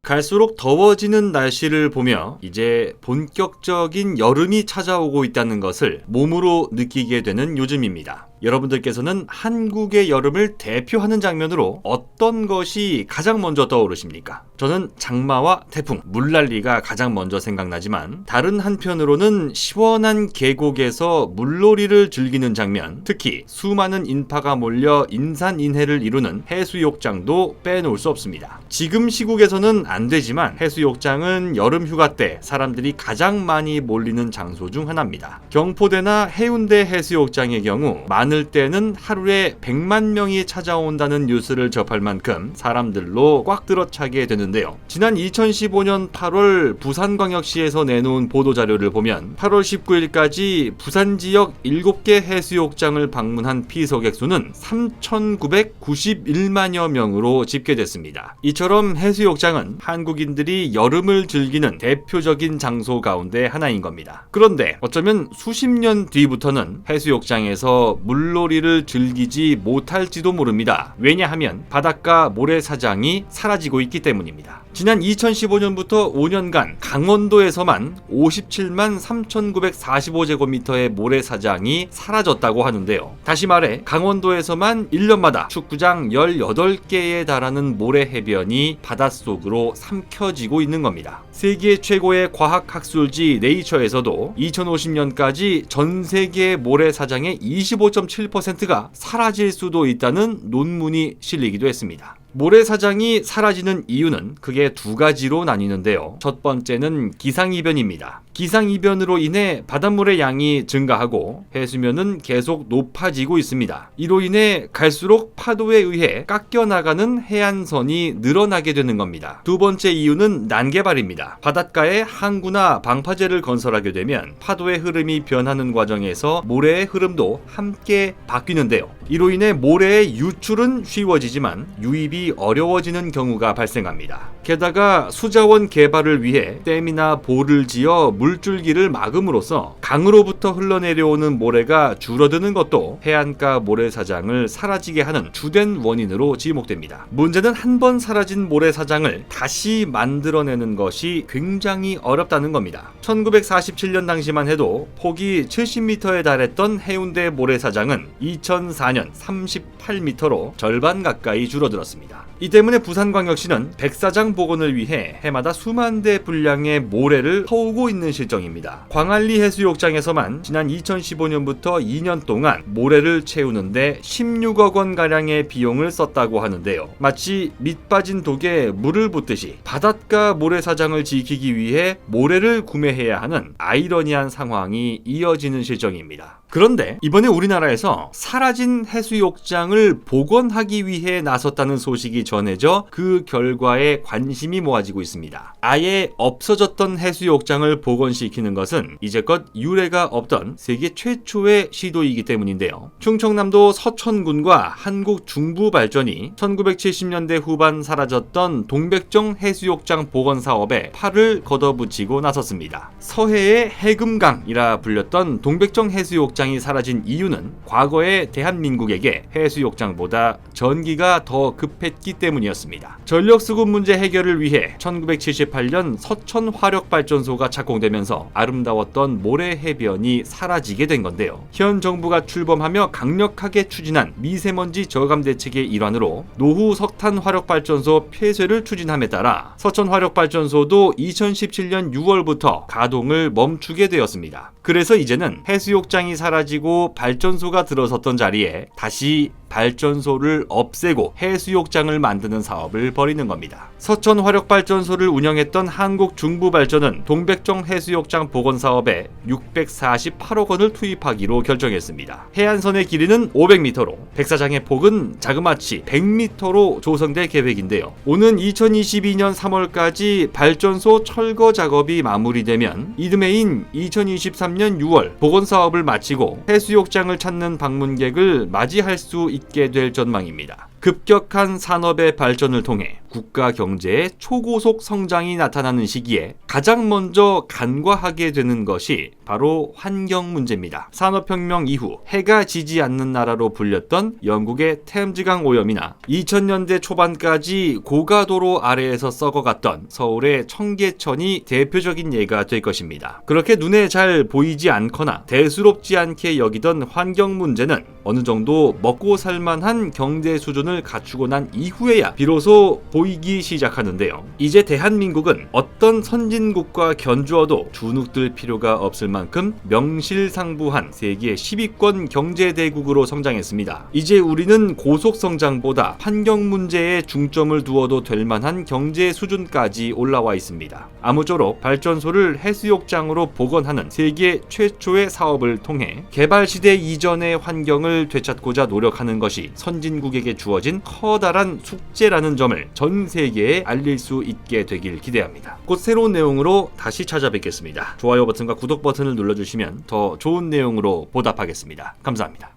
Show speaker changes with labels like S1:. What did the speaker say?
S1: 갈수록 더워지는 날씨를 보며 이제 본격적인 여름이 찾아오고 있다는 것을 몸으로 느끼게 되는 요즘입니다. 여러분들께서는 한국의 여름을 대표하는 장면으로 어떤 것이 가장 먼저 떠오르십니까? 저는 장마와 태풍, 물난리가 가장 먼저 생각나지만 다른 한편으로는 시원한 계곡에서 물놀이를 즐기는 장면, 특히 수많은 인파가 몰려 인산인해를 이루는 해수욕장도 빼놓을 수 없습니다. 지금 시국에서는 안 되지만 해수욕장은 여름 휴가 때 사람들이 가장 많이 몰리는 장소 중 하나입니다. 경포대나 해운대 해수욕장의 경우 많을 때는 하루에 100만 명이 찾아온다는 뉴스를 접할 만큼 사람들로 꽉 들어차게 되는데요. 지난 2015년 8월 부산광역시에서 내놓은 보도자료를 보면 8월 19일까지 부산 지역 7개 해수욕장을 방문한 피서객 수는 3,991만여 명으로 집계됐습니다. 이처럼 해수욕장은 한국인들이 여름을 즐기는 대표적인 장소 가운데 하나인 겁니다. 그런데 어쩌면 수십 년 뒤부터는 해수욕장에서 물놀이를 즐기지 못할지도 모릅니다. 왜냐하면 바닷가 모래사장이 사라지고 있기 때문입니다. 지난 2015년부터 5년간 강원도에서만 57만 3,945제곱미터의 모래사장이 사라졌다고 하는데요. 다시 말해 강원도에서만 1년마다 축구장 18개에 달하는 모래해변이 바닷속으로 삼켜지고 있는 겁니다. 세계 최고의 과학학술지 네이처에서도 2050년까지 전 세계 모래사장의 25.7%가 사라질 수도 있다는 논문이 실리기도 했습니다. 모래사장이 사라지는 이유는 크게 두 가지로 나뉘는데요. 첫 번째는 기상이변입니다. 기상이변으로 인해 바닷물의 양이 증가하고 해수면은 계속 높아지고 있습니다. 이로 인해 갈수록 파도에 의해 깎여나가는 해안선이 늘어나게 되는 겁니다. 두 번째 이유는 난개발입니다. 바닷가에 항구나 방파제를 건설하게 되면 파도의 흐름이 변하는 과정에서 모래의 흐름도 함께 바뀌는데요. 이로 인해 모래의 유출은 쉬워지지만 유입이 어려워지는 경우가 발생합니다. 게다가 수자원 개발을 위해 댐이나 보를 지어 물줄기를 막음으로써 강으로부터 흘러내려오는 모래가 줄어드는 것도 해안가 모래사장을 사라지게 하는 주된 원인으로 지목됩니다. 문제는 한 번 사라진 모래사장을 다시 만들어내는 것이 굉장히 어렵다는 겁니다. 1947년 당시만 해도 폭이 70m에 달했던 해운대 모래사장은 2004년 38m로 절반 가까이 줄어들었습니다. 이 때문에 부산광역시는 백사장 복원을 위해 해마다 수만 대 분량의 모래를 퍼오고 있는 실정입니다. 광안리 해수욕장에서만 지난 2015년부터 2년 동안 모래를 채우는데 16억 원가량의 비용을 썼다고 하는데요. 마치 밑 빠진 독에 물을 붓듯이 바닷가 모래사장을 지키기 위해 모래를 구매해야 하는 아이러니한 상황이 이어지는 실정입니다. 그런데 이번에 우리나라에서 사라진 해수욕장을 복원하기 위해 나섰다는 소식이 전해져 그 결과에 관심이 모아지고 있습니다. 아예 없어졌던 해수욕장을 복원시키는 것은 이제껏 유례가 없던 세계 최초의 시도이기 때문인데요. 충청남도 서천군과 한국 중부발전이 1970년대 후반 사라졌던 동백정 해수욕장 복원 사업에 팔을 걷어붙이고 나섰습니다. 서해의 해금강이라 불렸던 동백정 해수욕장이 사라진 이유는 과거의 대한민국에게 해수욕장보다 전기가 더 급했기 때문이었습니다. 전력수급 문제 해결을 위해 1978년 서천화력발전소가 착공되면서 아름다웠던 모래해변이 사라지게 된 건데요. 현 정부가 출범하며 강력하게 추진한 미세먼지 저감 대책의 일환으로 노후 석탄화력발전소 폐쇄를 추진함에 따라 서천화력발전소도 2017년 6월부터 가동을 멈추게 되었습니다. 그래서 이제는 해수욕장이 사라지고 발전소가 들어섰던 자리에 다시 발전소를 없애고 해수욕장을 만드는 사업을 벌이는 겁니다. 서천화력발전소를 운영했던 한국중부발전은 동백정 해수욕장 복원 사업에 648억 원을 투입하기로 결정했습니다. 해안선의 길이는 500m로 백사장의 폭은 자그마치 100m로 조성될 계획인데요. 오는 2022년 3월까지 발전소 철거 작업이 마무리되면 이듬해인 2023년 6월 복원 사업을 마치고 해수욕장을 찾는 방문객을 맞이할 수 있게 될 전망입니다. 급격한 산업의 발전을 통해 국가 경제의 초고속 성장이 나타나는 시기에 가장 먼저 간과하게 되는 것이 바로 환경 문제입니다. 산업혁명 이후 해가 지지 않는 나라로 불렸던 영국의 템즈강 오염이나 2000년대 초반까지 고가도로 아래에서 썩어갔던 서울의 청계천이 대표적인 예가 될 것입니다. 그렇게 눈에 잘 보이지 않거나 대수롭지 않게 여기던 환경 문제는 어느 정도 먹고 살만한 경제 수준을 갖추고 난 이후에야 비로소 보이기 시작하는데요. 이제 대한민국은 어떤 선진국과 견주어도 주눅들 필요가 없을 만큼 명실상부한 세계 10위권 경제대국으로 성장했습니다. 이제 우리는 고속성장보다 환경 문제에 중점을 두어도 될 만한 경제 수준까지 올라와 있습니다. 아무쪼록 발전소를 해수욕장으로 복원하는 세계 최초의 사업을 통해 개발시대 이전의 환경을 되찾고자 노력하는 것이 선진국에게 주어진 커다란 숙제라는 점을 전 세계에 알릴 수 있게 되길 기대합니다. 곧 새로운 내용으로 다시 찾아뵙겠습니다. 좋아요 버튼과 구독 버튼을 눌러주시면 더 좋은 내용으로 보답하겠습니다. 감사합니다.